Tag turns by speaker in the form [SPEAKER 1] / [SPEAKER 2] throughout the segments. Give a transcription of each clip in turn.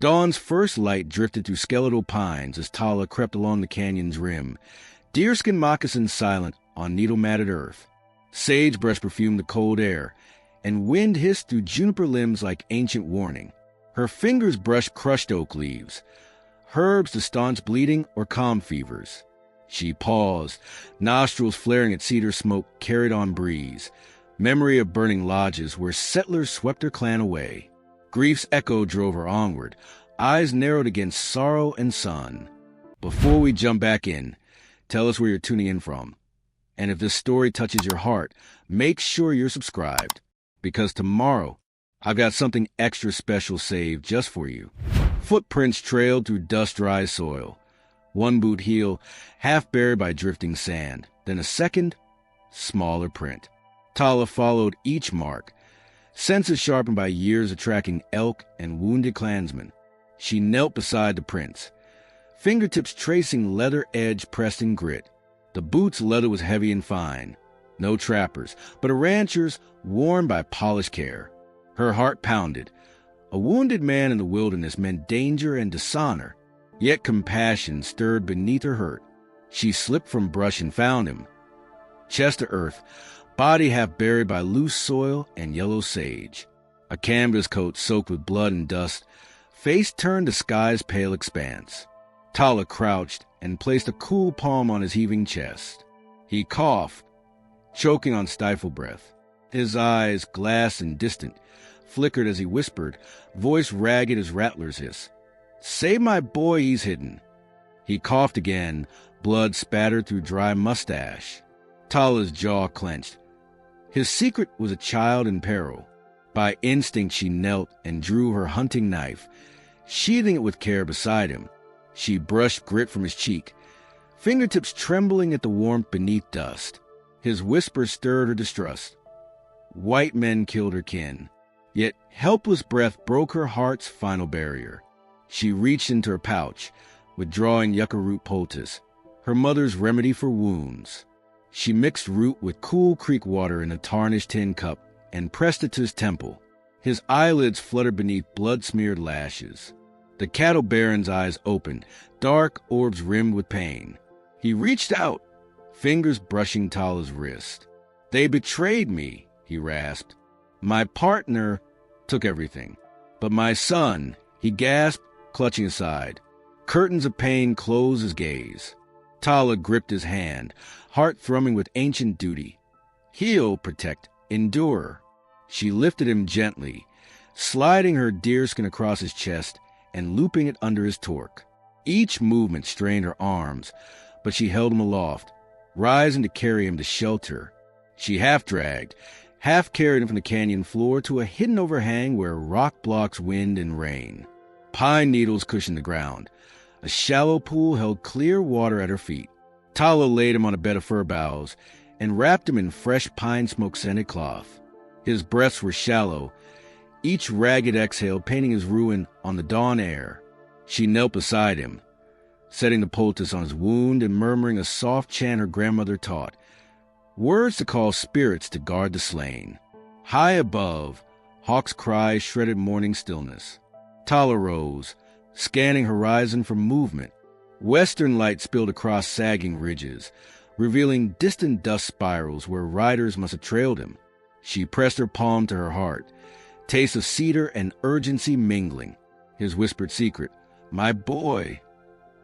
[SPEAKER 1] Dawn's first light drifted through skeletal pines as Tala crept along the canyon's rim, deerskin moccasins silent on needle-matted earth. Sagebrush perfumed the cold air, and wind hissed through juniper limbs like ancient warning. Her fingers brushed crushed oak leaves, herbs to staunch bleeding or calm fevers. She paused, nostrils flaring at cedar smoke carried on breeze, memory of burning lodges where settlers swept her clan away. Grief's echo drove her onward, eyes narrowed against sorrow and sun. Before we jump back in, tell us where you're tuning in from. And if this story touches your heart, make sure you're subscribed, because tomorrow I've got something extra special saved just for you. Footprints trailed through dust-dry soil. One boot heel, half buried by drifting sand. Then a second, smaller print. Tala followed each mark, senses sharpened by years of tracking elk and wounded clansmen. She knelt beside the prints, fingertips tracing leather edge pressed in grit. The boot's leather was heavy and fine. No trappers, but a rancher's worn by polished care. Her heart pounded. A wounded man in the wilderness meant danger and dishonor, yet compassion stirred beneath her hurt. She slipped from brush and found him. Chest to earth, body half buried by loose soil and yellow sage. A canvas coat soaked with blood and dust, face turned to sky's pale expanse. Tala crouched and placed a cool palm on his heaving chest. He coughed, choking on stifled breath. His eyes, glass and distant, flickered as he whispered, voice ragged as rattlers hiss. "Save my boy, he's hidden." He coughed again, blood spattered through dry mustache. Tala's jaw clenched. His secret was a child in peril. By instinct she knelt and drew her hunting knife, sheathing it with care beside him. She brushed grit from his cheek, fingertips trembling at the warmth beneath dust. His whisper stirred her distrust. White men killed her kin, yet helpless breath broke her heart's final barrier. She reached into her pouch, withdrawing yucca root poultice, her mother's remedy for wounds. She mixed root with cool creek water in a tarnished tin cup and pressed it to his temple. His eyelids fluttered beneath blood-smeared lashes. The cattle baron's eyes opened, dark orbs rimmed with pain. He reached out, fingers brushing Tala's wrist. "They betrayed me," he rasped. "My partner took everything. But my son," he gasped, clutching aside. Curtains of pain closed his gaze. Tala gripped his hand, heart thrumming with ancient duty. Heal, protect, endure. She lifted him gently, sliding her deerskin across his chest and looping it under his torque. Each movement strained her arms, but she held him aloft, rising to carry him to shelter. She half-dragged, half-carried him from the canyon floor to a hidden overhang where rock blocks wind and rain. Pine needles cushioned the ground. A shallow pool held clear water at her feet. Tala laid him on a bed of fir boughs and wrapped him in fresh pine smoke-scented cloth. His breaths were shallow, each ragged exhale painting his ruin on the dawn air. She knelt beside him, setting the poultice on his wound and murmuring a soft chant her grandmother taught, words to call spirits to guard the slain. High above, hawks' cries shredded morning stillness. Tala rose, scanning horizon for movement. Western light spilled across sagging ridges, revealing distant dust spirals where riders must have trailed him. She pressed her palm to her heart, taste of cedar and urgency mingling. His whispered secret, "My boy,"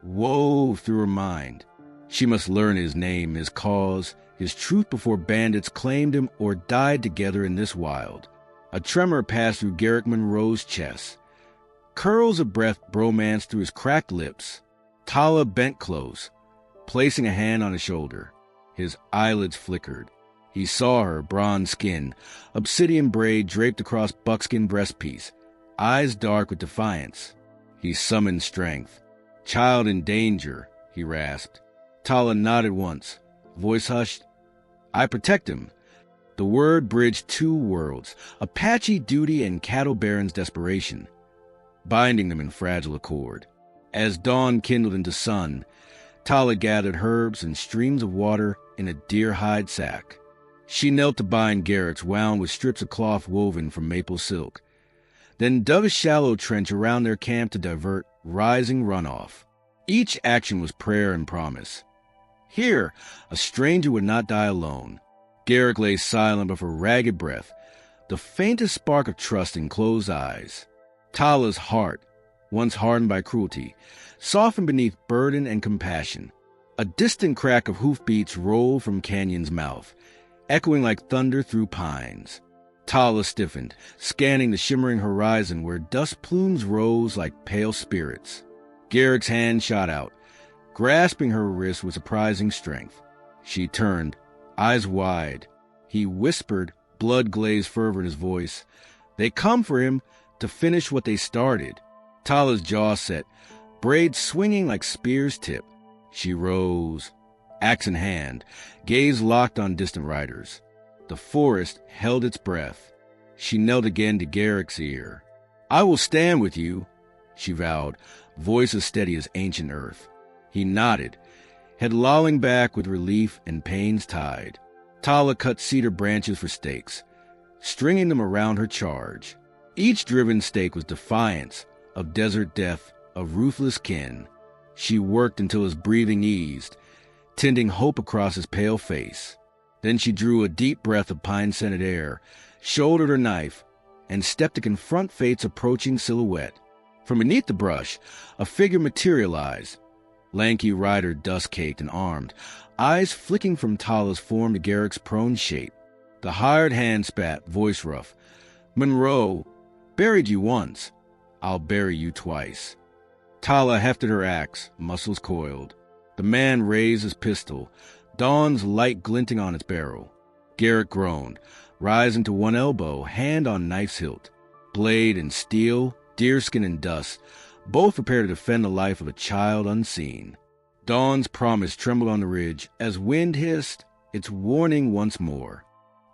[SPEAKER 1] wove through her mind. She must learn his name, his cause, his truth before bandits claimed him or died together in this wild. A tremor passed through Garrick Monroe's chest. Curls of breath bromanced through his cracked lips. Tala bent close, placing a hand on his shoulder. His eyelids flickered. He saw her bronze skin, obsidian braid draped across buckskin breastpiece, eyes dark with defiance. He summoned strength. "Child in danger," he rasped. Tala nodded once, voice hushed. "I protect him." The word bridged two worlds, Apache duty and cattle baron's desperation, binding them in fragile accord. As dawn kindled into sun, Tala gathered herbs and streams of water in a deer hide sack. She knelt to bind Garrett's wound with strips of cloth woven from maple silk. then dug a shallow trench around their camp to divert rising runoff. Each action was prayer and promise. Here, a stranger would not die alone. Garrick lay silent but for ragged breath, the faintest spark of trust in closed eyes. Tala's heart, once hardened by cruelty, softened beneath burden and compassion. A distant crack of hoofbeats rolled from Canyon's mouth, echoing like thunder through pines. Tala stiffened, scanning the shimmering horizon where dust plumes rose like pale spirits. Garrick's hand shot out, grasping her wrist with surprising strength. She turned, eyes wide. He whispered, blood-glazed fervor in his voice. They come for him to finish what they started. Tala's jaw set, braids swinging like spear's tip. She rose, axe in hand, gaze locked on distant riders. The forest held its breath. She knelt again to Garrick's ear. "I will stand with you," she vowed, voice as steady as ancient earth. He nodded, head lolling back with relief and pain's tide. Tala cut cedar branches for stakes, stringing them around her charge. Each driven stake was defiance of desert death, of ruthless kin. She worked until his breathing eased, tending hope across his pale face. Then she drew a deep breath of pine-scented air, shouldered her knife, and stepped to confront fate's approaching silhouette. From beneath the brush, a figure materialized, lanky rider dust-caked and armed, eyes flicking from Tala's form to Garrick's prone shape. The hired hand spat, voice rough. "Monroe, buried you once. I'll bury you twice." Tala hefted her axe, muscles coiled. The man raised his pistol, dawn's light glinting on its barrel. Garrick groaned, rising to one elbow, hand on knife's hilt. Blade and steel, deerskin and dust, both prepare to defend the life of a child unseen. Dawn's promise trembled on the ridge as wind hissed, its warning once more.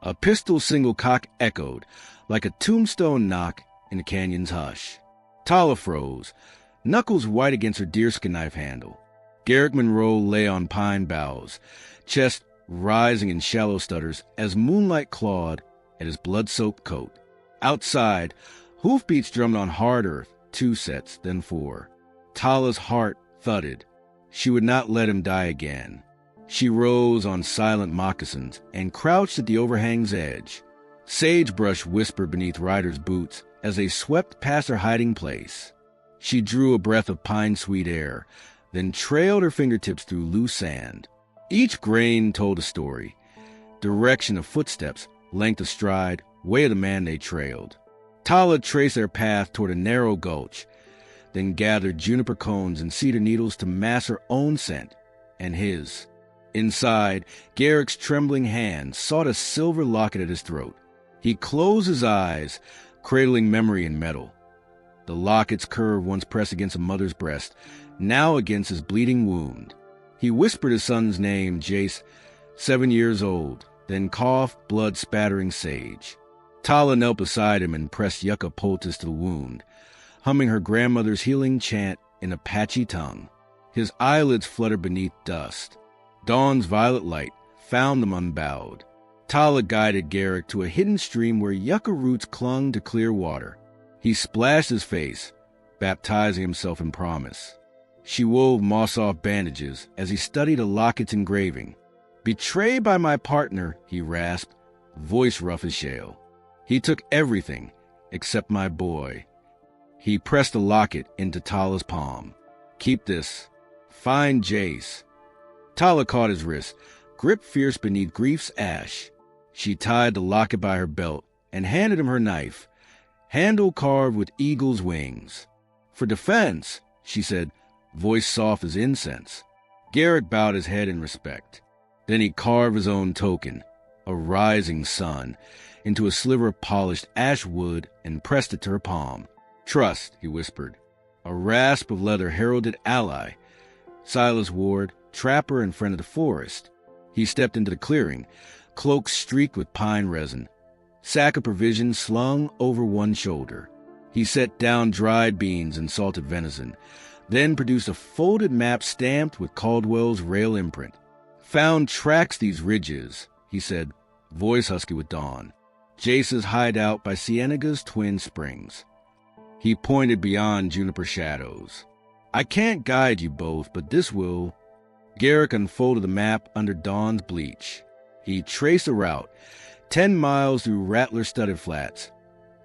[SPEAKER 1] A pistol single cock echoed, like a tombstone knock in the canyon's hush. Tala froze, knuckles white against her deerskin knife handle. Garrick Monroe lay on pine boughs, chest rising in shallow stutters as moonlight clawed at his blood-soaked coat. Outside, hoofbeats drummed on hard earth, 2 sets, then 4. Tala's heart thudded. She would not let him die again. She rose on silent moccasins and crouched at the overhang's edge. Sagebrush whispered beneath riders' boots as they swept past her hiding place. She drew a breath of pine-sweet air, then trailed her fingertips through loose sand. Each grain told a story, direction of footsteps, length of stride, way of the man they trailed. Tala traced their path toward a narrow gulch, then gathered juniper cones and cedar needles to mask her own scent and his. Inside, Garrick's trembling hand sought a silver locket at his throat. He closed his eyes, cradling memory in metal. The locket's curve once pressed against a mother's breast, now against his bleeding wound. He whispered his son's name, Jace, 7 years old, then coughed, blood spattering sage. Tala knelt beside him and pressed yucca poultice to the wound, humming her grandmother's healing chant in Apache tongue. His eyelids fluttered beneath dust. Dawn's violet light found them unbowed. Tala guided Garrick to a hidden stream where yucca roots clung to clear water. He splashed his face, baptizing himself in promise. She wove moss-off bandages as he studied a locket's engraving. "Betrayed by my partner," he rasped, voice rough as shale. "He took everything except my boy." He pressed the locket into Tala's palm. "Keep this. Find Jace." Tala caught his wrist, gripped fierce beneath grief's ash. She tied the locket by her belt and handed him her knife, handle carved with eagle's wings. "For defense," she said, voice soft as incense. Garrick bowed his head in respect. Then he carved his own token, a rising sun, into a sliver of polished ash wood and pressed it to her palm. "Trust," he whispered. A rasp of leather heralded ally. Silas Ward, trapper and friend of the forest. He stepped into the clearing, cloak streaked with pine resin, sack of provisions slung over one shoulder. He set down dried beans and salted venison, then produced a folded map stamped with Caldwell's rail imprint. "Found tracks these ridges," he said, voice husky with dawn. "Jace's hideout by Cienega's twin springs. He pointed beyond juniper shadows. "I can't guide you both, but this will." Garrick unfolded the map under dawn's bleach. He traced a route, 10 miles through rattler-studded flats,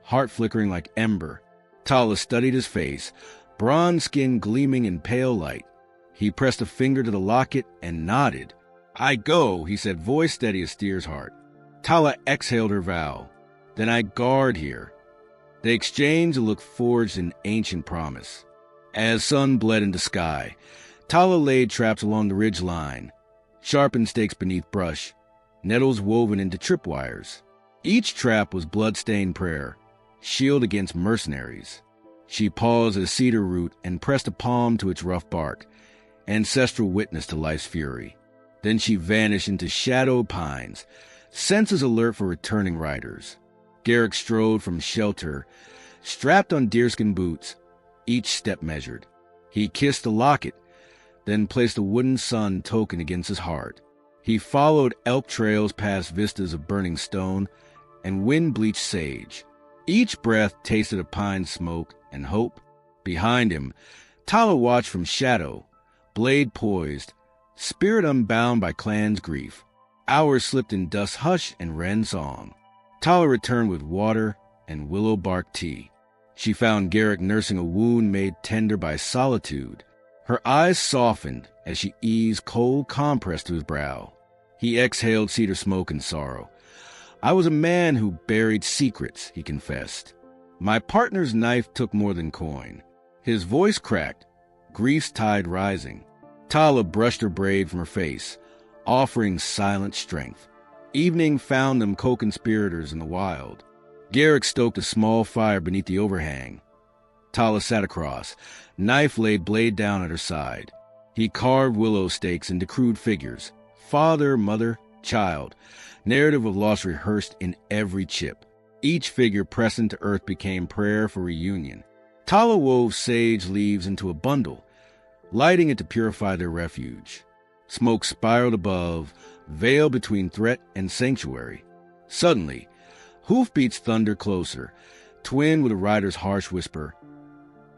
[SPEAKER 1] heart flickering like ember. Tala studied his face, bronze skin gleaming in pale light. He pressed a finger to the locket and nodded. "I go," he said, voice steady as steer's heart. Tala exhaled her vow. "Then I guard here." They exchanged a look forged in ancient promise. As sun bled into sky, Tala laid traps along the ridge line, sharpened stakes beneath brush, nettles woven into tripwires. Each trap was blood-stained prayer, shield against mercenaries. She paused at a cedar root and pressed a palm to its rough bark, ancestral witness to life's fury. Then she vanished into shadowed pines, senses alert for returning riders. Garrick strode from shelter, strapped on deerskin boots, each step measured. He kissed the locket, then placed a wooden sun token against his heart. He followed elk trails past vistas of burning stone and wind-bleached sage. Each breath tasted of pine smoke and hope. Behind him, Tala watched from shadow, blade poised, spirit unbound by clan's grief. Hours slipped in dusk hush and wren song. Tala returned with water and willow bark tea. She found Garrick nursing a wound made tender by solitude. Her eyes softened as she eased cold compress to his brow. He exhaled cedar smoke and sorrow. "I was a man who buried secrets," he confessed. "My partner's knife took more than coin." His voice cracked, grief's tide rising. Tala brushed her braid from her face, offering silent strength. Evening found them co-conspirators in the wild. Garrick stoked a small fire beneath the overhang. Tala sat across, knife laid blade down at her side. He carved willow stakes into crude figures, father, mother, child, narrative of loss rehearsed in every chip. Each figure pressed into earth became prayer for reunion. Tala wove sage leaves into a bundle, lighting it to purify their refuge. Smoke spiraled above, veiled between threat and sanctuary. Suddenly, hoofbeats thundered closer, twinned with a rider's harsh whisper.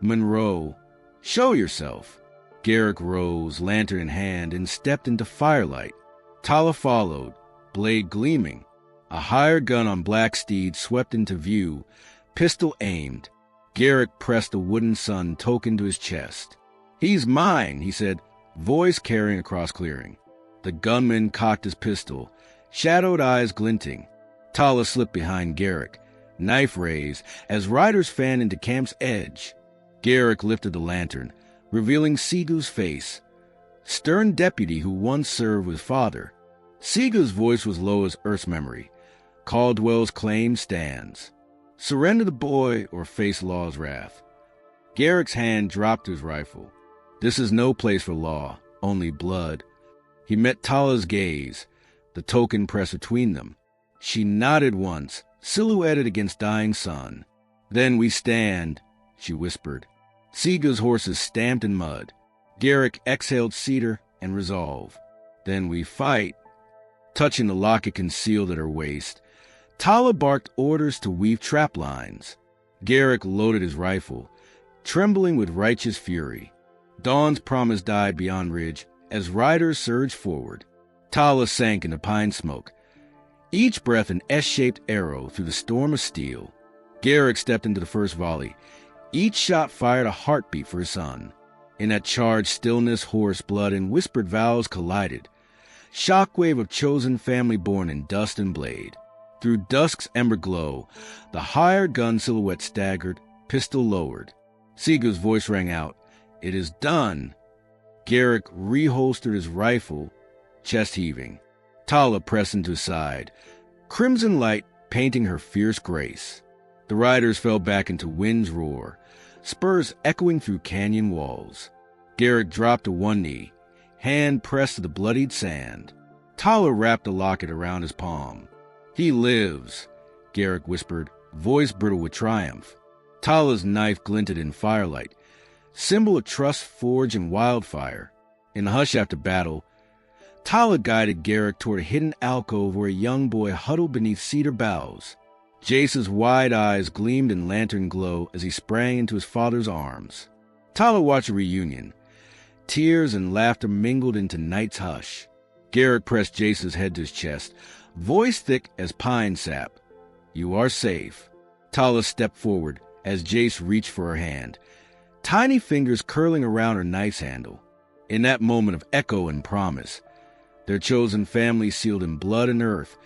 [SPEAKER 1] "Monroe, show yourself." Garrick rose, lantern in hand, and stepped into firelight. Tala followed, blade gleaming. A hired gun on black steed swept into view, pistol aimed. Garrick pressed a wooden sun token to his chest. "He's mine," he said, voice carrying across clearing. The gunman cocked his pistol, shadowed eyes glinting. Tala slipped behind Garrick, knife raised, as riders fanned into camp's edge. Garrick lifted the lantern, revealing Segu's face, stern deputy who once served with father. Segu's voice was low as Earth's memory. Caldwell's claim stands. Surrender the boy or face law's wrath. Garrick's hand dropped to his rifle. This is no place for law, only blood. He met Tala's gaze, the token pressed between them. She nodded once, silhouetted against dying sun. "Then we stand," she whispered. Segu's horses stamped in mud. Garrick exhaled cedar and resolve. "Then we fight." Touching the locket concealed at her waist, Tala barked orders to weave trap lines. Garrick loaded his rifle, trembling with righteous fury. Dawn's promise died beyond ridge as riders surged forward. Tala sank into pine smoke, each breath an S-shaped arrow through the storm of steel. Garrick stepped into the first volley. Each shot fired a heartbeat for his son. In that charged stillness, hoarse blood and whispered vows collided. Shockwave of chosen family born in dust and blade. Through dusk's ember glow, the hired gun silhouette staggered, pistol lowered. Segu's voice rang out, "It is done." Garrick reholstered his rifle, chest heaving. Tala pressed into his side, crimson light painting her fierce grace. The riders fell back into wind's roar, spurs echoing through canyon walls. Garrick dropped to one knee, hand pressed to the bloodied sand. Tala wrapped the locket around his palm. "He lives," Garrick whispered, voice brittle with triumph. Tala's knife glinted in firelight, symbol of trust forged in wildfire. In the hush after battle, Tala guided Garrick toward a hidden alcove where a young boy huddled beneath cedar boughs. Jace's wide eyes gleamed in lantern glow as he sprang into his father's arms. Tala watched a reunion. Tears and laughter mingled into night's hush. Garrick pressed Jace's head to his chest, voice thick as pine sap. "You are safe." Tala stepped forward as Jace reached for her hand, tiny fingers curling around her knife's handle. In that moment of echo and promise, their chosen family sealed in blood and earth,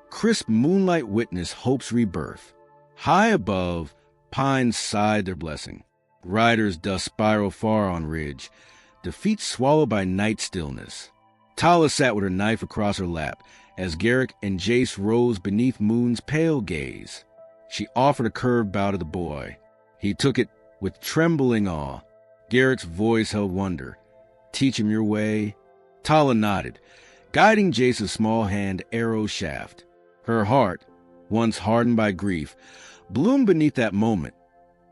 [SPEAKER 1] crisp moonlight witnessed hope's rebirth. High above, pines sighed their blessing. Riders' dust spiral far on ridge, defeat swallowed by night stillness. Tala sat with her knife across her lap as Garrick and Jace rose beneath moon's pale gaze. She offered a curved bow to the boy. He took it with trembling awe. Garrick's voice held wonder. "Teach him your way?" Tala nodded, guiding Jace's small hand arrow shaft. Her heart, once hardened by grief, bloomed beneath that moment.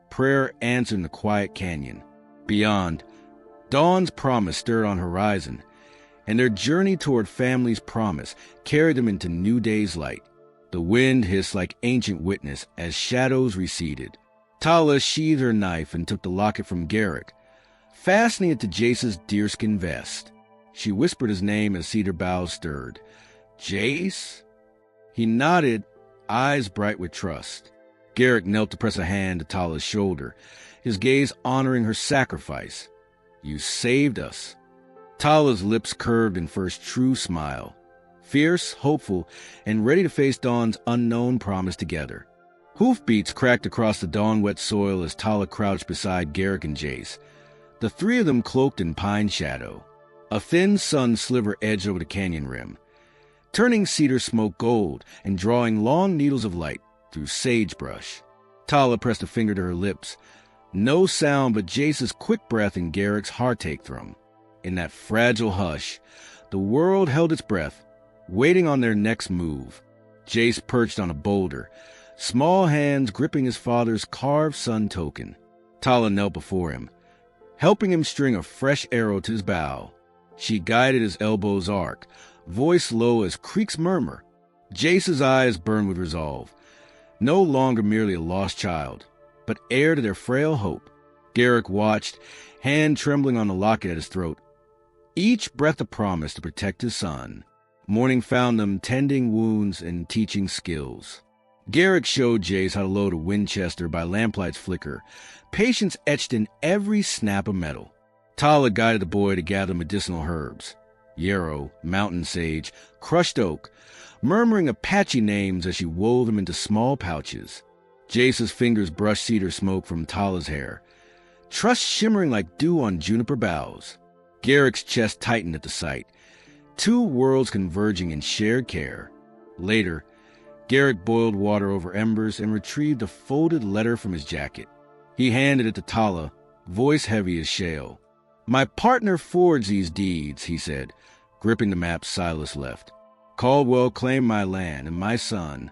[SPEAKER 1] Prayer answered in the quiet canyon. Beyond, dawn's promise stirred on horizon, and their journey toward family's promise carried them into new day's light. The wind hissed like ancient witness as shadows receded. Tala sheathed her knife and took the locket from Garrick, fastening it to Jace's deerskin vest. She whispered his name as cedar boughs stirred. "Jace?" He nodded, eyes bright with trust. Garrick knelt to press a hand to Tala's shoulder, his gaze honoring her sacrifice. "You saved us." Tala's lips curved in first true smile, fierce, hopeful, and ready to face dawn's unknown promise together. Hoofbeats cracked across the dawn-wet soil as Tala crouched beside Garrick and Jace, the three of them cloaked in pine shadow. A thin sun sliver edged over the canyon rim, turning cedar smoke gold and drawing long needles of light through sagebrush. Tala pressed a finger to her lips. No sound but Jace's quick breath and Garrick's heartache thrum. In that fragile hush, the world held its breath, waiting on their next move. Jace perched on a boulder, small hands gripping his father's carved sun token. Tala knelt before him, helping him string a fresh arrow to his bow. She guided his elbows arc, voice low as creeks murmur. Jace's eyes burned with resolve. No longer merely a lost child, but heir to their frail hope. Garrick watched, hand trembling on the locket at his throat. Each breath a promise to protect his son. Morning found them tending wounds and teaching skills. Garrick showed Jace how to load a Winchester by lamplight's flicker, patience etched in every snap of metal. Tala guided the boy to gather medicinal herbs. Yarrow, mountain sage, crushed oak, murmuring Apache names as she wove them into small pouches. Jace's fingers brushed cedar smoke from Tala's hair, trust shimmering like dew on juniper boughs. Garrick's chest tightened at the sight, two worlds converging in shared care. Later, Garrick boiled water over embers and retrieved a folded letter from his jacket. He handed it to Tala, voice heavy as shale. "My partner forged these deeds," he said, gripping the map Silas left. "Caldwell claimed my land and my son."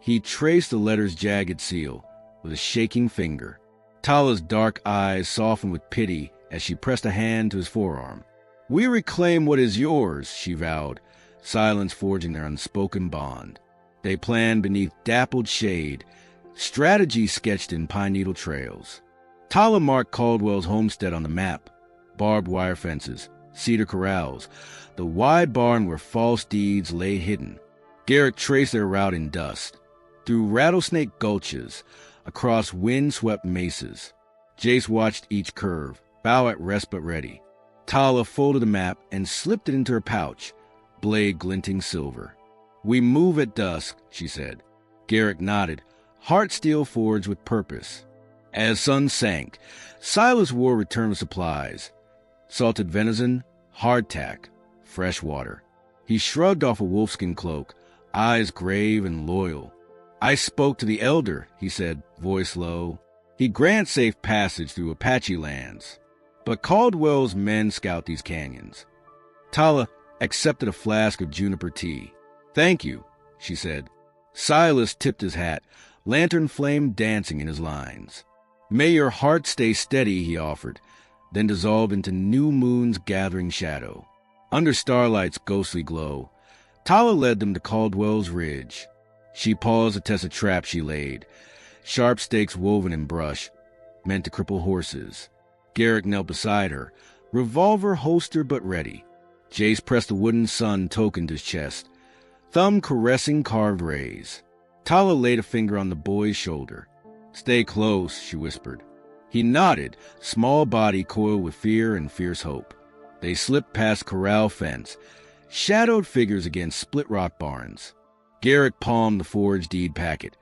[SPEAKER 1] He traced the letter's jagged seal with a shaking finger. Tala's dark eyes softened with pity as she pressed a hand to his forearm. "We reclaim what is yours," she vowed, silence forging their unspoken bond. They planned beneath dappled shade, strategy sketched in pine needle trails. Tala marked Caldwell's homestead on the map, barbed wire fences, cedar corrals, the wide barn where false deeds lay hidden. Garrick traced their route in dust, through rattlesnake gulches, across wind-swept mesas. Jace watched each curve, bow at rest but ready. Tala folded the map and slipped it into her pouch, blade glinting silver. "We move at dusk," she said. Garrick nodded, heart steel forged with purpose. As sun sank, Silas wore return of supplies. Salted venison, hardtack, fresh water. He shrugged off a wolfskin cloak, eyes grave and loyal. "I spoke to the elder," he said, voice low. "He grants safe passage through Apache lands. But Caldwell's men scout these canyons." Tala accepted a flask of juniper tea. "Thank you," she said. Silas tipped his hat, lantern flame dancing in his lines. "May your heart stay steady," he offered, then dissolved into new moon's gathering shadow. Under starlight's ghostly glow, Tala led them to Caldwell's Ridge. She paused to test a trap she laid. Sharp stakes woven in brush, meant to cripple horses. Garrick knelt beside her, revolver holstered but ready. Jace pressed the wooden sun token to his chest, thumb caressing carved rays. Tala laid a finger on the boy's shoulder. "Stay close," she whispered. He nodded, small body coiled with fear and fierce hope. They slipped past corral fence, shadowed figures against split rock barns. Garrick palmed the forge deed packet,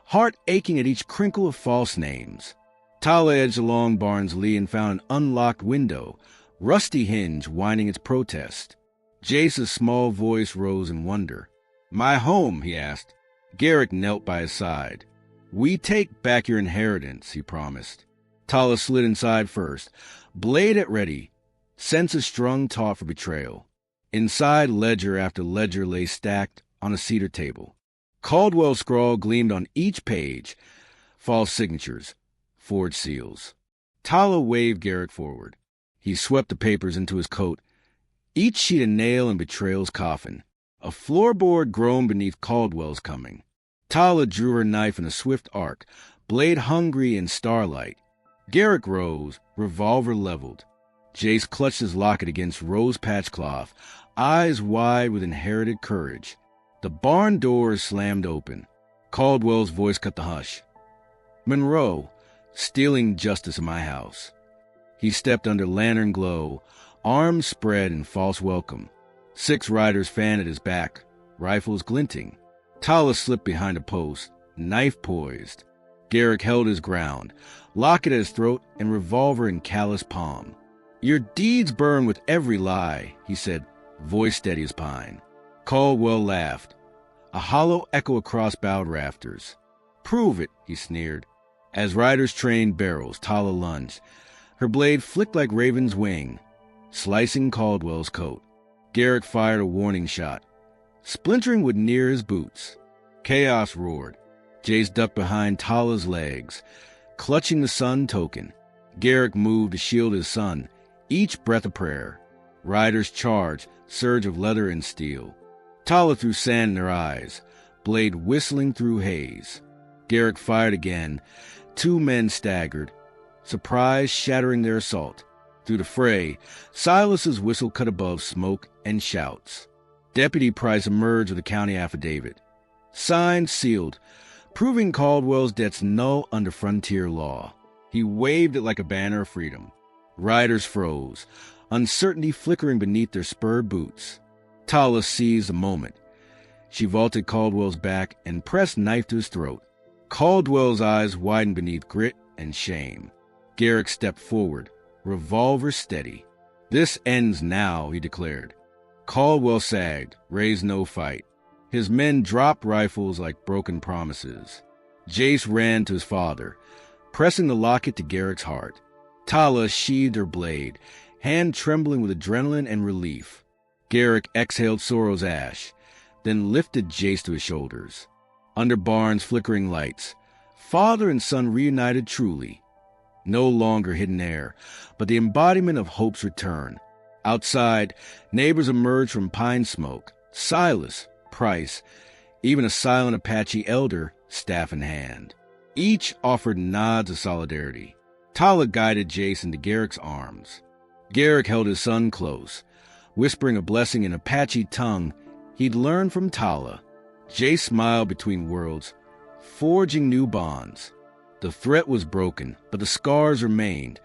[SPEAKER 1] heart aching at each crinkle of false names. Tala edged along barn's lee and found an unlocked window, rusty hinge whining its protest. Jace's small voice rose in wonder. "My home?" he asked. Garrick knelt by his side. "We take back your inheritance," he promised. Tala slid inside first, blade at ready, senses strung taut for betrayal. Inside, ledger after ledger lay stacked on a cedar table. Caldwell's scrawl gleamed on each page, false signatures, forged seals. Tala waved Garrick forward. He swept the papers into his coat, each sheet a nail in betrayal's coffin. A floorboard groaned beneath Caldwell's coming. Tala drew her knife in a swift arc, blade hungry in starlight. Garrick rose, revolver leveled. Jace clutched his locket against rose-patch cloth, eyes wide with inherited courage. The barn doors slammed open. Caldwell's voice cut the hush. "Monroe, stealing justice in my house." He stepped under lantern glow, arms spread in false welcome. 6 riders fanned at his back, rifles glinting. Tala slipped behind a post, knife poised. Garrick held his ground, locket at his throat and revolver in callous palm. "Your deeds burn with every lie," he said, voice steady as pine. Caldwell laughed, a hollow echo across bowed rafters. "Prove it," he sneered. As riders trained barrels, Tala lunged. Her blade flicked like raven's wing, slicing Caldwell's coat. Garrick fired a warning shot. Splintering would near his boots. Chaos roared. Jace ducked behind Tala's legs, clutching the sun token. Garrick moved to shield his son, each breath a prayer. Riders charged, surge of leather and steel. Tala threw sand in their eyes, blade whistling through haze. Garrick fired again. 2 men staggered, surprise shattering their assault. Through the fray, Silas's whistle cut above smoke and shouts. Deputy Price emerged with a county affidavit. Signed, sealed, proving Caldwell's debts null under frontier law. He waved it like a banner of freedom. Riders froze, uncertainty flickering beneath their spurred boots. Tala seized the moment. She vaulted Caldwell's back and pressed knife to his throat. Caldwell's eyes widened beneath grit and shame. Garrick stepped forward, revolver steady. "This ends now," he declared. Caldwell sagged, raised no fight. His men dropped rifles like broken promises. Jace ran to his father, pressing the locket to Garrick's heart. Tala sheathed her blade, hand trembling with adrenaline and relief. Garrick exhaled sorrow's ash, then lifted Jace to his shoulders. Under barn's flickering lights, father and son reunited truly. No longer hidden air, but the embodiment of hope's return. Outside, neighbors emerged from pine smoke. Silas, Price, even a silent Apache elder, staff in hand. Each offered nods of solidarity. Tala guided Jace into Garrick's arms. Garrick held his son close, whispering a blessing in Apache tongue he'd learned from Tala. Jace smiled between worlds, forging new bonds. The threat was broken, but the scars remained,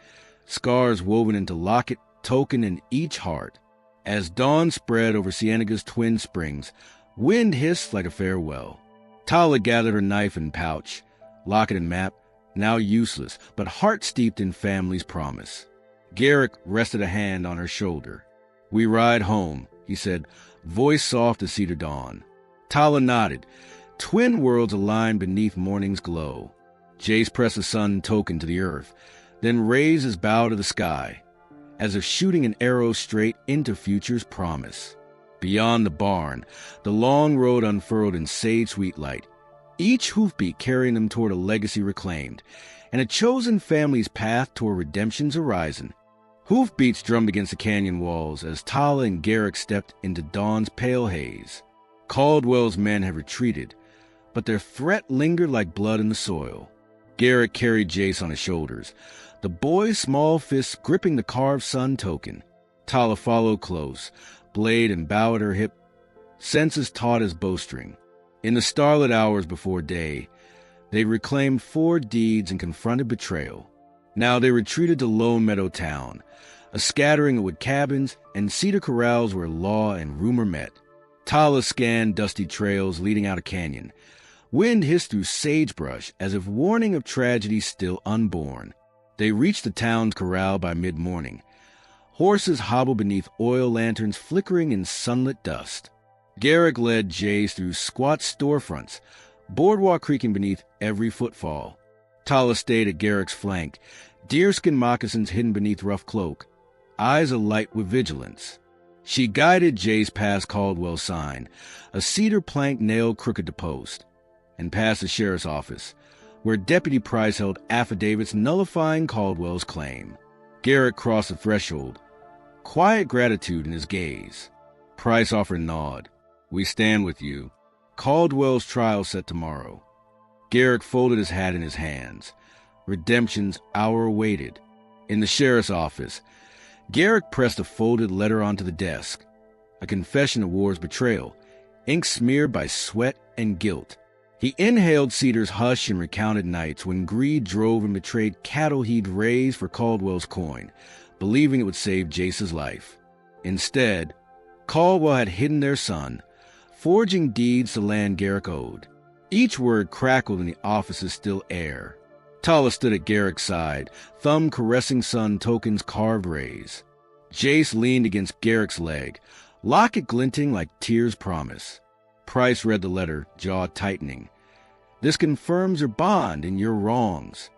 [SPEAKER 1] scars woven into locket, token in each heart. As dawn spread over Cienega's twin springs, wind hissed like a farewell. Tala gathered her knife and pouch, locket and map, now useless, but heart steeped in family's promise. Garrick rested a hand on her shoulder. "We ride home," he said, voice soft as cedar dawn. Tala nodded, twin worlds aligned beneath morning's glow. Jace pressed the sun token to the earth, then raised his bow to the sky, as if shooting an arrow straight into future's promise. Beyond the barn, the long road unfurled in sage-sweet light, each hoofbeat carrying them toward a legacy reclaimed, and a chosen family's path toward redemption's horizon. Hoofbeats drummed against the canyon walls as Tala and Garrick stepped into dawn's pale haze. Caldwell's men had retreated, but their threat lingered like blood in the soil. Garrick carried Jace on his shoulders, the boy's small fists gripping the carved sun token. Tala followed close, blade and bow at her hip, senses taut as bowstring. In the starlit hours before day, they reclaimed 4 deeds and confronted betrayal. Now they retreated to Lone Meadow Town, a scattering of wood cabins and cedar corrals where law and rumor met. Tala scanned dusty trails leading out a canyon. Wind hissed through sagebrush as if warning of tragedy still unborn. They reached the town's corral by mid-morning. Horses hobbled beneath oil lanterns flickering in sunlit dust. Garrick led Jace through squat storefronts, boardwalk creaking beneath every footfall. Tala stayed at Garrick's flank, deerskin moccasins hidden beneath rough cloak, eyes alight with vigilance. She guided Jace past Caldwell's sign, a cedar plank nailed crooked to post, and past the sheriff's office, where Deputy Price held affidavits nullifying Caldwell's claim. Garrick crossed the threshold, quiet gratitude in his gaze. Price offered a nod. "We stand with you. Caldwell's trial set tomorrow." Garrick folded his hat in his hands. Redemption's hour awaited. In the sheriff's office, Garrick pressed a folded letter onto the desk, a confession of war's betrayal, ink smeared by sweat and guilt. He inhaled Cedar's hush and recounted nights when greed drove and betrayed cattle he'd raised for Caldwell's coin, believing it would save Jace's life. Instead, Caldwell had hidden their son, forging deeds to land Garrick owed. Each word crackled in the office's still air. Tala stood at Garrick's side, thumb caressing sun token's carved rays. Jace leaned against Garrick's leg, locket glinting like tears promise. Price read the letter, jaw tightening. "This confirms your bond and your wrongs."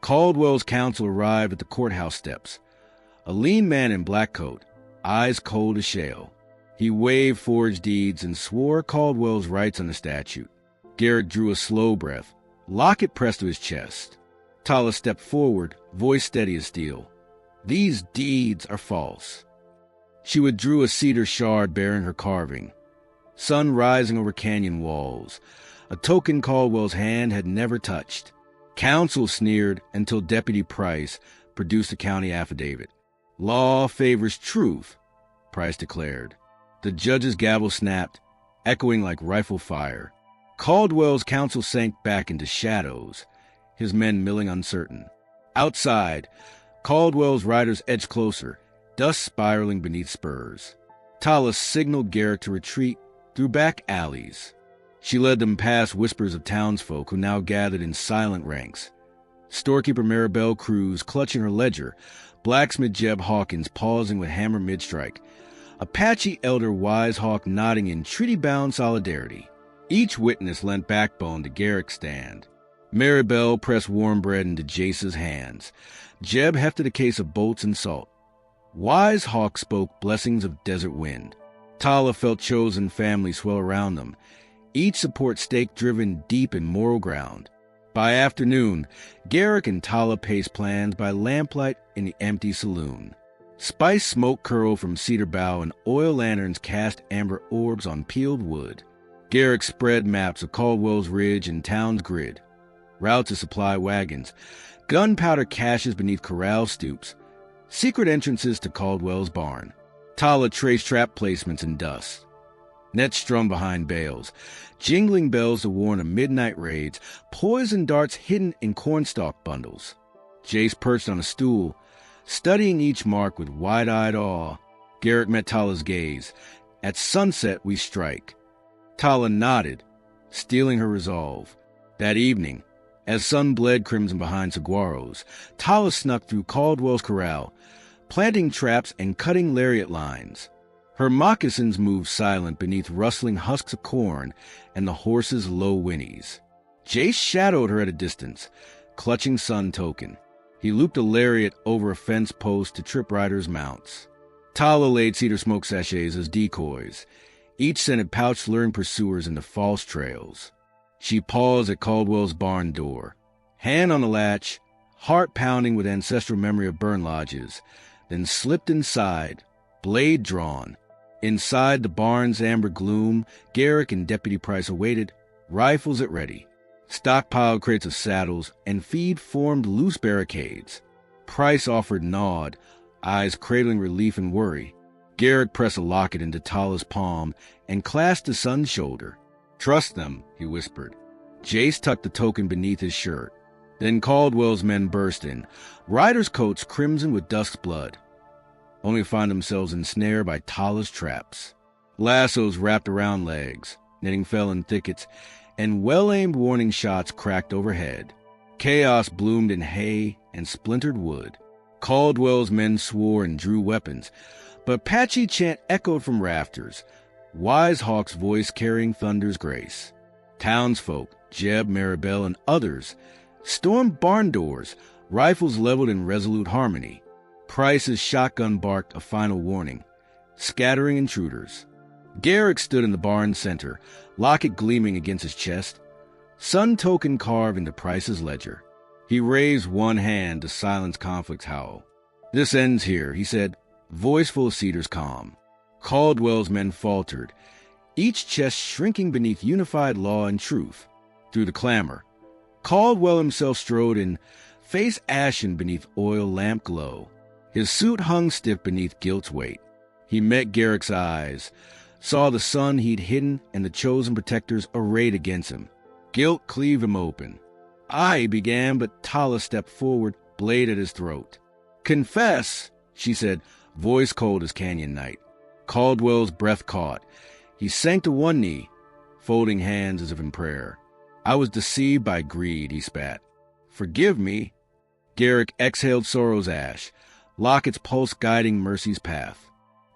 [SPEAKER 1] Caldwell's counsel arrived at the courthouse steps. A lean man in black coat, eyes cold as shale. He waved forged deeds and swore Caldwell's rights on the statute. Garrick drew a slow breath, locket pressed to his chest. Tala stepped forward, voice steady as steel. "These deeds are false." She withdrew a cedar shard bearing her carving. Sun rising over canyon walls, a token Caldwell's hand had never touched. Counsel sneered until Deputy Price produced a county affidavit. "Law favors truth," Price declared. The judge's gavel snapped, echoing like rifle fire. Caldwell's counsel sank back into shadows, his men milling uncertain. Outside, Caldwell's riders edged closer, dust spiraling beneath spurs. Tala signaled Garrick to retreat through back alleys. She led them past whispers of townsfolk who now gathered in silent ranks. Storekeeper Maribel Cruz clutching her ledger, blacksmith Jeb Hawkins pausing with hammer mid-strike, Apache elder Wise Hawk nodding in treaty-bound solidarity. Each witness lent backbone to Garrick's stand. Maribel pressed warm bread into Jace's hands. Jeb hefted a case of bolts and salt. Wise Hawk spoke blessings of desert wind. Tala felt chosen family swell around them, each support stake driven deep in moral ground. By afternoon, Garrick and Tala paced plans by lamplight in the empty saloon. Spice smoke curled from cedar bough and oil lanterns cast amber orbs on peeled wood. Garrick spread maps of Caldwell's Ridge and town's grid, routes of supply wagons, gunpowder caches beneath corral stoops, secret entrances to Caldwell's barn. Tala traced trap placements in dust. Nets strung behind bales, jingling bells to warn of midnight raids, poison darts hidden in cornstalk bundles. Jace perched on a stool, studying each mark with wide-eyed awe. Garrick met Tala's gaze. "At sunset we strike." Tala nodded, stealing her resolve. That evening, as sun bled crimson behind saguaros, Tala snuck through Caldwell's corral, planting traps and cutting lariat lines. Her moccasins moved silent beneath rustling husks of corn and the horses' low whinnies. Jace shadowed her at a distance, clutching sun token. He looped a lariat over a fence post to trip riders' mounts. Tala laid cedar smoke sachets as decoys. Each scented pouch luring pursuers into false trails. She paused at Caldwell's barn door, hand on the latch, heart pounding with ancestral memory of burn lodges, then slipped inside, blade drawn. Inside the barn's amber gloom, Garrick and Deputy Price awaited, rifles at ready. Stockpiled crates of saddles and feed formed loose barricades. Price offered nod, eyes cradling relief and worry. Garrick pressed a locket into Tala's palm and clasped his son's shoulder. "Trust them," he whispered. Jace tucked the token beneath his shirt. Then Caldwell's men burst in, riders' coats crimson with dusk's blood, only to find themselves ensnared by Tala's traps. Lassos wrapped around legs, netting fell in thickets, and well-aimed warning shots cracked overhead. Chaos bloomed in hay and splintered wood. Caldwell's men swore and drew weapons, but Apache chant echoed from rafters, Wise Hawk's voice carrying thunder's grace. Townsfolk, Jeb, Maribel, and others stormed barn doors, rifles leveled in resolute harmony. Price's shotgun barked a final warning, scattering intruders. Garrick stood in the barn center, locket gleaming against his chest, sun token carved into Price's ledger. He raised one hand to silence conflict's howl. "This ends here," he said, voice full of Cedar's calm. Caldwell's men faltered, each chest shrinking beneath unified law and truth. Through the clamor, Caldwell himself strode in, face ashen beneath oil lamp glow. His suit hung stiff beneath guilt's weight. He met Garrick's eyes, saw the son he'd hidden and the chosen protectors arrayed against him. Guilt cleaved him open. "I," he began, but Tala stepped forward, blade at his throat. "Confess," she said, voice cold as canyon night. Caldwell's breath caught. He sank to one knee, folding hands as if in prayer. "I was deceived by greed," he spat. "Forgive me." Garrick exhaled sorrow's ash, Locket's pulse guiding mercy's path.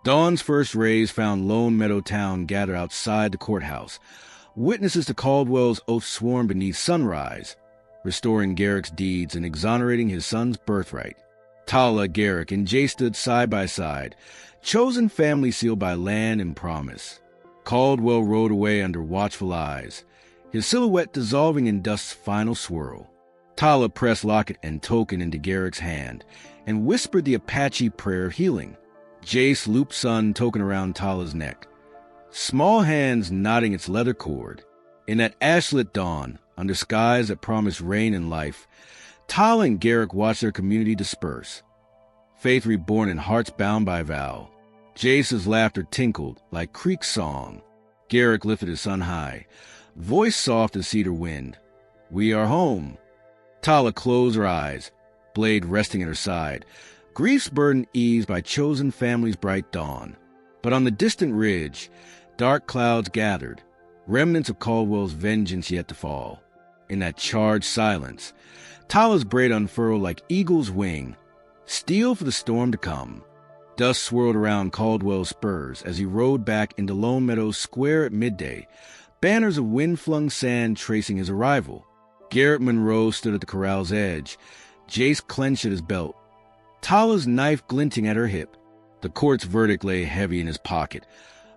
[SPEAKER 1] Dawn's first rays found Lone Meadow Town gathered outside the courthouse, witnesses to Caldwell's oath sworn beneath sunrise, restoring Garrick's deeds and exonerating his son's birthright. Tala, Garrick, and Jay stood side by side, chosen family sealed by land and promise. Caldwell rode away under watchful eyes, his silhouette dissolving in dust's final swirl. Tala pressed locket and token into Garrick's hand and whispered the Apache prayer of healing. Jace looped sun token around Tala's neck, small hands knotting its leather cord. In that ashlit dawn, under skies that promised rain and life, Tala and Garrick watched their community disperse, faith reborn in hearts bound by vow. Jace's laughter tinkled like creek song. Garrick lifted his son high, voice soft as cedar wind. "We are home." Tala closed her eyes, blade resting at her side, grief's burden eased by chosen family's bright dawn. But on the distant ridge, dark clouds gathered, remnants of Caldwell's vengeance yet to fall. In that charged silence, Tala's braid unfurled like eagle's wing, steel for the storm to come. Dust swirled around Caldwell's spurs as he rode back into Lone Meadow Square at midday, banners of wind-flung sand tracing his arrival. Garrett Monroe stood at the corral's edge, Jace clenched at his belt, Tala's knife glinting at her hip. The court's verdict lay heavy in his pocket,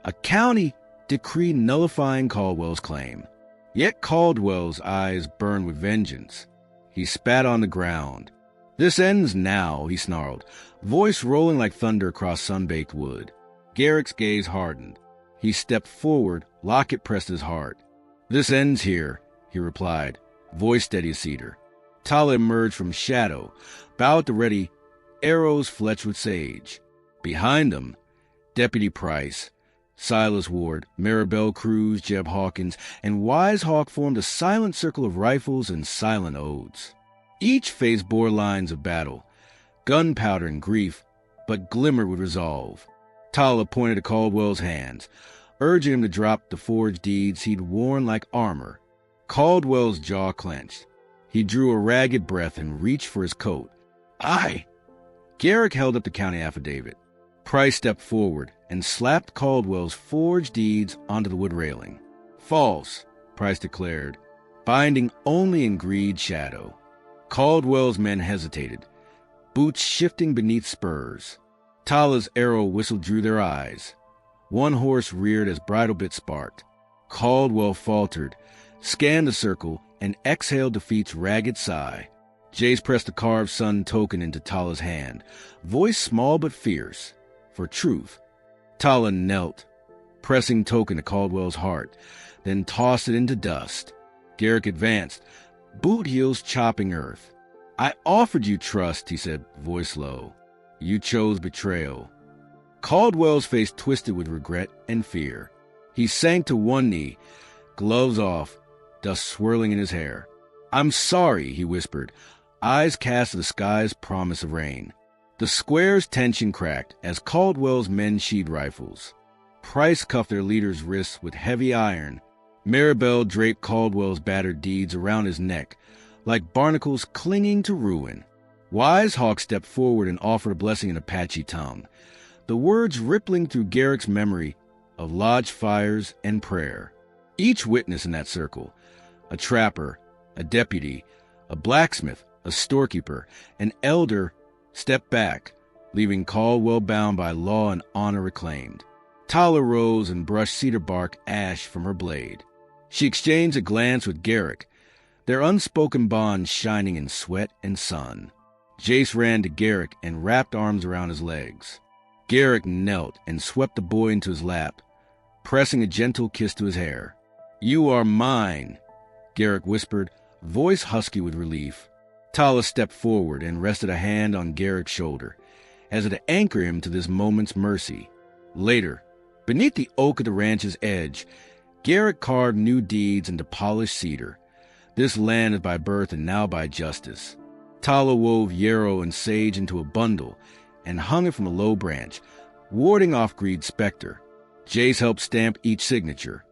[SPEAKER 1] a county decree nullifying Caldwell's claim. Yet Caldwell's eyes burned with vengeance. He spat on the ground. "This ends now," he snarled, voice rolling like thunder across sun-baked wood. Garrick's gaze hardened. He stepped forward, locket pressed his heart. "This ends here," he replied, voice steady as cedar. Tala emerged from shadow, bow at the ready, arrows fletched with sage. Behind them, Deputy Price, Silas Ward, Maribel Cruz, Jeb Hawkins, and Wise Hawk formed a silent circle of rifles and silent odes. Each face bore lines of battle, gunpowder and grief, but glimmered with resolve. Tala pointed to Caldwell's hands, urging him to drop the forged deeds he'd worn like armor. Caldwell's jaw clenched. He drew a ragged breath and reached for his coat. "I!" Garrick held up the county affidavit. Price stepped forward and slapped Caldwell's forged deeds onto the wood railing. "False," Price declared, binding only in greed's shadow. Caldwell's men hesitated, boots shifting beneath spurs. Tala's arrow whistle drew their eyes. One horse reared as bridle bit sparked. Caldwell faltered, scanned the circle, and exhaled defeat's ragged sigh. Jace pressed the carved sun token into Tala's hand, voice small but fierce, for truth. Tala knelt, pressing token to Caldwell's heart, then tossed it into dust. Garrick advanced, boot heels chopping earth. "I offered you trust," he said, voice low. "You chose betrayal." Caldwell's face twisted with regret and fear. He sank to one knee, gloves off, dust swirling in his hair. "I'm sorry," he whispered, eyes cast to the sky's promise of rain. The square's tension cracked as Caldwell's men sheathed rifles. Price cuffed their leader's wrists with heavy iron. Maribel draped Caldwell's battered deeds around his neck, like barnacles clinging to ruin. Wise Hawk stepped forward and offered a blessing in Apache tongue, the words rippling through Garrick's memory of lodge fires and prayer. Each witness in that circle, a trapper, a deputy, a blacksmith, a storekeeper, an elder, stepped back, leaving Caldwell bound by law and honor reclaimed. Tala rose and brushed cedar bark ash from her blade. She exchanged a glance with Garrick, their unspoken bond shining in sweat and sun. Jace ran to Garrick and wrapped arms around his legs. Garrick knelt and swept the boy into his lap, pressing a gentle kiss to his hair. "You are mine," Garrick whispered, voice husky with relief. Tala stepped forward and rested a hand on Garrick's shoulder, as if to anchor him to this moment's mercy. Later, beneath the oak at the ranch's edge, Garrick carved new deeds into polished cedar. This land is by birth and now by justice. Tala wove yarrow and sage into a bundle and hung it from a low branch, warding off Greed's specter. Jace helped stamp each signature.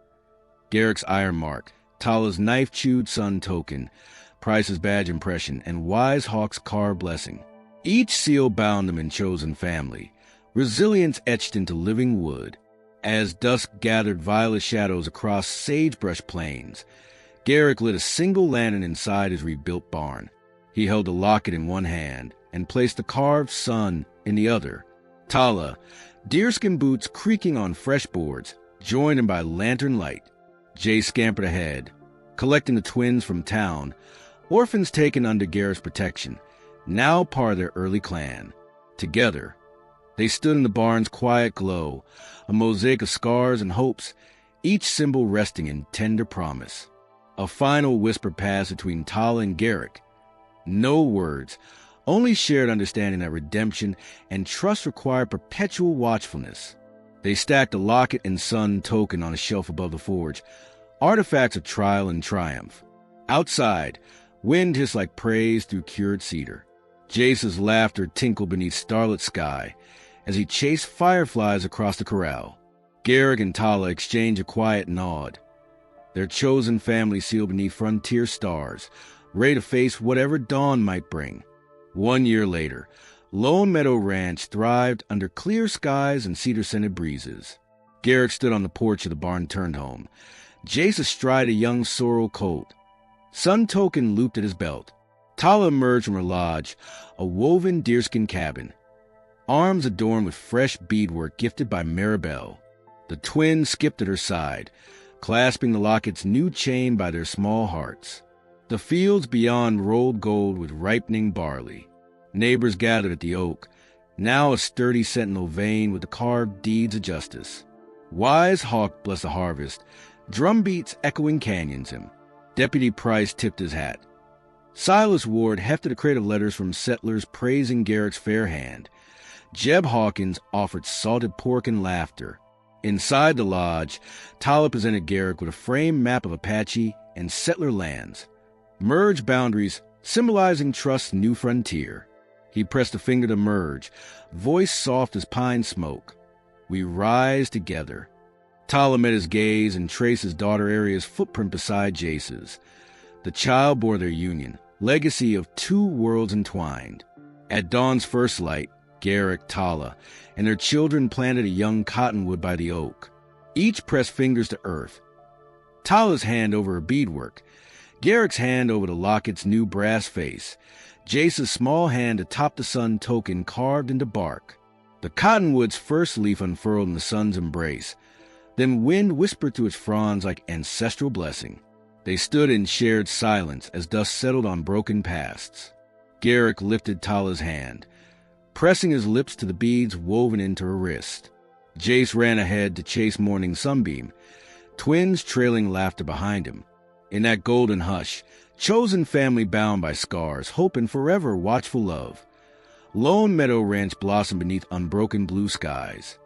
[SPEAKER 1] Garrick's iron mark, Tala's knife-chewed sun token, Price's badge impression, and Wise Hawk's carved blessing. Each seal bound them in chosen family, resilience etched into living wood. As dusk gathered violet shadows across sagebrush plains, Garrick lit a single lantern inside his rebuilt barn. He held a locket in one hand and placed the carved sun in the other. Tala, deerskin boots creaking on fresh boards, joined him by lantern light. Jay scampered ahead, collecting the twins from town, orphans taken under Garrick's protection, now part of their early clan. Together, they stood in the barn's quiet glow, a mosaic of scars and hopes, each symbol resting in tender promise. A final whisper passed between Tala and Garrick. No words, only shared understanding that redemption and trust required perpetual watchfulness. They stacked the locket and sun token on a shelf above the forge, artifacts of trial and triumph. Outside, wind hissed like praise through cured cedar. Jace's laughter tinkled beneath starlit sky as he chased fireflies across the corral. Garrick and Tala exchanged a quiet nod, their chosen family sealed beneath frontier stars, ready to face whatever dawn might bring. 1 year later, Lone Meadow Ranch thrived under clear skies and cedar-scented breezes. Garrick stood on the porch of the barn-turned home, Jace astride a young sorrel colt, sun token looped at his belt. Tala emerged from her lodge, a woven deerskin cabin, arms adorned with fresh beadwork gifted by Maribel. The twins skipped at her side, clasping the locket's new chain by their small hearts. The fields beyond rolled gold with ripening barley. Neighbors gathered at the oak, now a sturdy sentinel veined with the carved deeds of justice. Wise Hawk blessed the harvest, drumbeats echoing canyons him. Deputy Price tipped his hat. Silas Ward hefted a crate of letters from settlers praising Garrick's fair hand. Jeb Hawkins offered salted pork and laughter. Inside the lodge, Tala presented Garrick with a framed map of Apache and settler lands, merge boundaries symbolizing trust's new frontier. He pressed a finger to merge, voice soft as pine smoke. "We rise together." Tala met his gaze and traced his daughter Aria's footprint beside Jace's. The child bore their union, legacy of two worlds entwined. At dawn's first light, Garrick, Tala, and their children planted a young cottonwood by the oak. Each pressed fingers to earth. Tala's hand over her beadwork, Garrick's hand over the locket's new brass face, Jace's small hand atop the sun token carved into bark. The cottonwood's first leaf unfurled in the sun's embrace. Then wind whispered through its fronds like ancestral blessing. They stood in shared silence as dust settled on broken pasts. Garrick lifted Tala's hand, pressing his lips to the beads woven into her wrist. Jace ran ahead to chase morning sunbeam, twins trailing laughter behind him. In that golden hush, chosen family bound by scars, hope and forever watchful love. Lone Meadow Ranch blossomed beneath unbroken blue skies.